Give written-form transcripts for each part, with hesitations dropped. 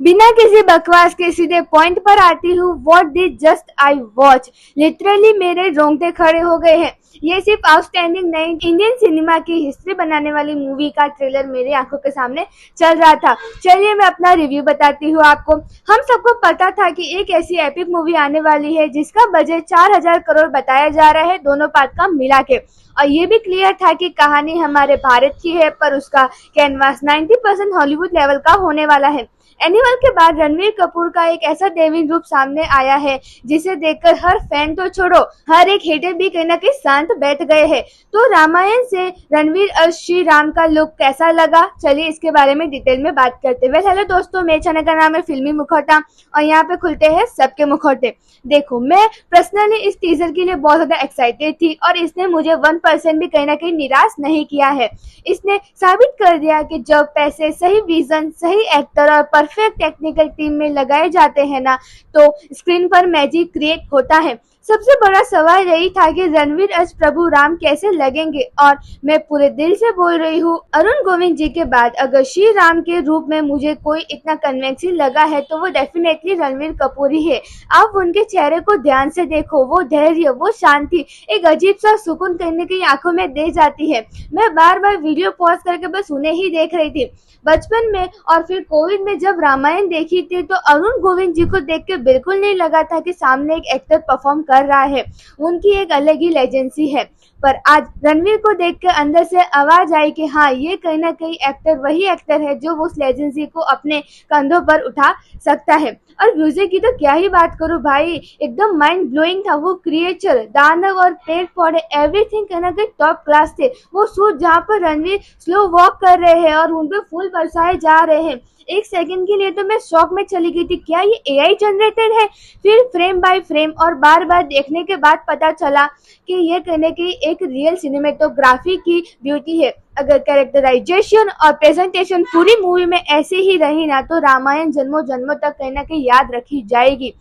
बिना किसी बकवास के सीधे पॉइंट पर आती हूँ। What did just I watch, literally मेरे रोंगटे खड़े हो गए हैं। ये सिर्फ आउटस्टैंडिंग नहीं, इंडियन सिनेमा की हिस्ट्री बनाने वाली मूवी का ट्रेलर मेरे आंखों के सामने चल रहा था। चलिए मैं अपना रिव्यू बताती हूँ आपको। हम सबको पता था कि एक ऐसी एपिक मूवी आने वाली है जिसका बजट 4000 करोड़ बताया जा रहा है दोनों पार्ट का मिला के, और ये भी क्लियर था कि कहानी हमारे भारत की है पर उसका कैनवास 90% हॉलीवुड लेवल का होने वाला है। एनिमल के बाद रणवीर कपूर का एक ऐसा डेविड रूप सामने आया है जिसे देखकर हर फैन तो छोड़ो, हर एक हेटर भी कहीं ना कहीं शांत बैठ गए हैं। तो रामायण से रणवीर और श्री राम का लुक कैसा लगा, चलिए इसके बारे में डिटेल में बात करते हैं। हेलो दोस्तों, मेरे चैनल का नाम है फिल्मी मुखौटा और यहाँ पे खुलते हैं सबके मुखौटे। देखो, मैं पर्सनली इस टीजर के लिए बहुत ज्यादा एक्साइटेड थी और इसने मुझे 1% भी कहीं ना कहीं निराश नहीं किया है। इसने साबित कर दिया कि जब पैसे सही विजन, सही एक्टर और परफेक्ट टेक्निकल टीम में लगाए जाते हैं ना, तो स्क्रीन पर मैजिक क्रिएट होता है। सबसे बड़ा सवाल यही था कि रणवीर एज प्रभु राम कैसे लगेंगे, और मैं पूरे दिल से बोल रही हूँ, अरुण गोविंद जी के बाद अगर श्री राम के रूप में मुझे कोई इतना कन्विंसिंग लगा है तो वो डेफिनेटली रणवीर कपूर ही है। आप उनके चेहरे को ध्यान से देखो, वो धैर्य, वो शांति, एक अजीब सा सुकून करने की आंखों में दे जाती है। मैं बार बार वीडियो पॉज करके बस उन्हें ही देख रही थी। बचपन में और फिर कोविड में जब रामायण देखी थी तो अरुण गोविंद जी को देख के बिल्कुल नहीं लगा था कि सामने एक एक्टर परफॉर्म कर रहा है। उनकी एक अलग ही लेजेंसी है। पर आज रणवीर को देख के अंदर से आवाज आई कि हाँ, ये कहीं ना कहीं एक्टर वही एक्टर है जो उस लेजेंसी को अपने कंधों पर उठा सकता है। और म्यूजिक की तो क्या ही बात करूं भाई, एकदम माइंड ब्लोइंग था। वो क्रिएचर, दानव और पेड़ पौधे, एवरीथिंग कहीं ना कहीं टॉप क्लास थे। वो शूट जहाँ पर रणवीर स्लो वॉक कर रहे हैं और उन पे फूल बरसाए जा रहे हैं, एक सेकंड के लिए तो मैं शॉक में चली गई थी, क्या ये एआई जनरेटेड है? फिर फ्रेम बाय फ्रेम और बार बार देखने के बाद पता चला कि ये कहने की एक रियल सिनेमेटोग्राफी की ब्यूटी है। अगर कैरेक्टराइजेशन और प्रेजेंटेशन पूरी मूवी में ऐसे ही रही ना, तो रामायण जन्मों जन्मों तक कहीं ना कहीं याद रखी जाएगी।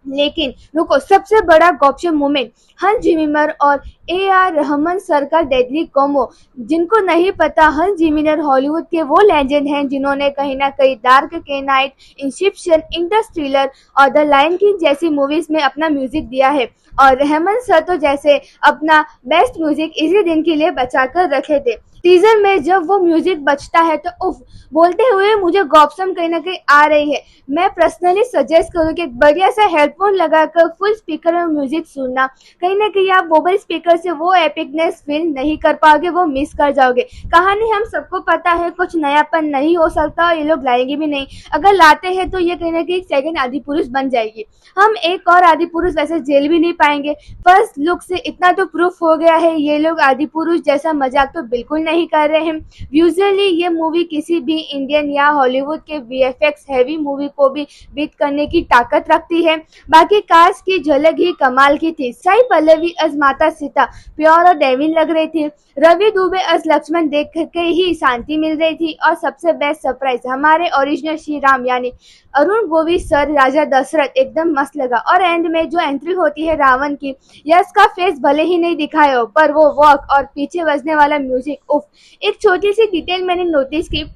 लेकिन रुको, सबसे बड़ा गॉपशप मोमेंट, हंस जिमिमर और AR रहमान सर का डेडली कॉम्बो। जिनको नहीं पता, हंस जिमिमर हॉलीवुड के वो लेजेंड हैं जिन्होंने कहीं ना कहीं डार्क नाइट, इंसेप्शन, इंटरस्टेलर और द लायन किंग जैसी मूवीज में अपना म्यूजिक दिया है, और रहमान सर तो जैसे अपना बेस्ट म्यूजिक इसी दिन के लिए बचा कर रखे थे। टीजर में जब वो म्यूजिक बजता है तो उफ बोलते हुए मुझे गॉपशप कहीं ना कहीं आ रही है। मैं पर्सनली सजेस्ट करूँ कि बढ़िया सा हेडफोन लगाकर फुल स्पीकर में म्यूजिक सुनना। कहीं ना कहीं आप मोबाइल स्पीकर से वो एपिकनेस फील नहीं कर पाओगे, वो मिस कर जाओगे। कहानी हम सबको पता है, कुछ नयापन नहीं हो सकता और ये लोग लाएंगे भी नहीं। अगर लाते हैं तो ये कहीं ना कहीं सेकंड आदि पुरुष बन जाएगी। हम एक और आदि पुरुष वैसे झेल भी नहीं पाएंगे। फर्स्ट लुक से इतना तो प्रूफ हो गया है, ये लोग आदि पुरुष जैसा मजाक तो बिल्कुल नहीं कर रहे हैं। यूजुअली ये मूवी किसी भी इंडियन या हॉलीवुड के VFX हैवी मूवी को भी बीट करने की ताकत रखती है। बाकी कास्ट की झलक ही कमाल की थी। साई पल्लवी अज माता सीता प्योर और डेविन लग रही थी। रवि दुबे अज लक्ष्मण देख के ही शांति मिल रही थी, और सबसे बेस्ट सरप्राइज हमारे ओरिजिनल श्री राम यानी अरुण गोविंद सर राजा दशरथ एकदम मस्त लगा। और एंड में जो एंट्री होती है रावण की, यश का फेस भले ही नहीं दिखाया हो पर वो वॉक और पीछे बजने वाला म्यूजिक, उफ। एक छोटी सी डिटेल मैंने नोटिस की,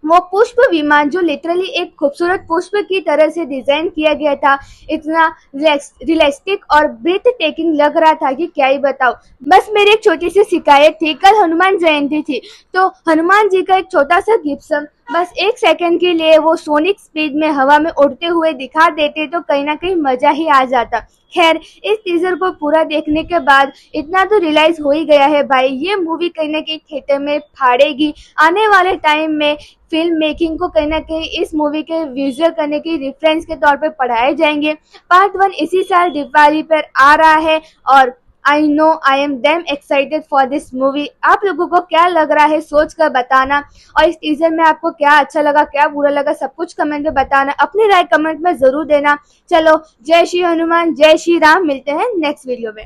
वो पुष्प विमान जो लिटरली एक खूबसूरत पुष्प की तरह से डिजाइन किया गया था, इतना रियलिस्टिक और ब्रीथ टेकिंग लग रहा था कि क्या ही बताओ। बस मेरी एक छोटी सी शिकायत थी, कल हनुमान जयंती थी तो हनुमान जी का एक छोटा सा गिब्सन बस एक सेकंड के लिए वो सोनिक स्पीड में हवा में उड़ते हुए दिखा देते तो कहीं ना कहीं मजा ही आ जाता। खैर, इस टीजर को पूरा देखने के बाद इतना तो रियलाइज हो ही गया है भाई, ये मूवी कहीं ना कहीं थिएटर में फाड़ेगी। आने वाले टाइम में फिल्म मेकिंग को कहीं ना कहीं इस मूवी के विजुअल करने की रेफरेंस के तौर पे पढ़ाए जाएंगे। पार्ट 1 इसी साल दिवाली पर आ रहा है और I know I am damn excited for this movie. आप लोगों को क्या लग रहा है सोच कर बताना, और इस टीजर में आपको क्या अच्छा लगा, क्या बुरा लगा, सब कुछ कमेंट में बताना। अपनी राय कमेंट में जरूर देना। चलो, जय श्री हनुमान, जय श्री राम। मिलते हैं नेक्स्ट वीडियो में।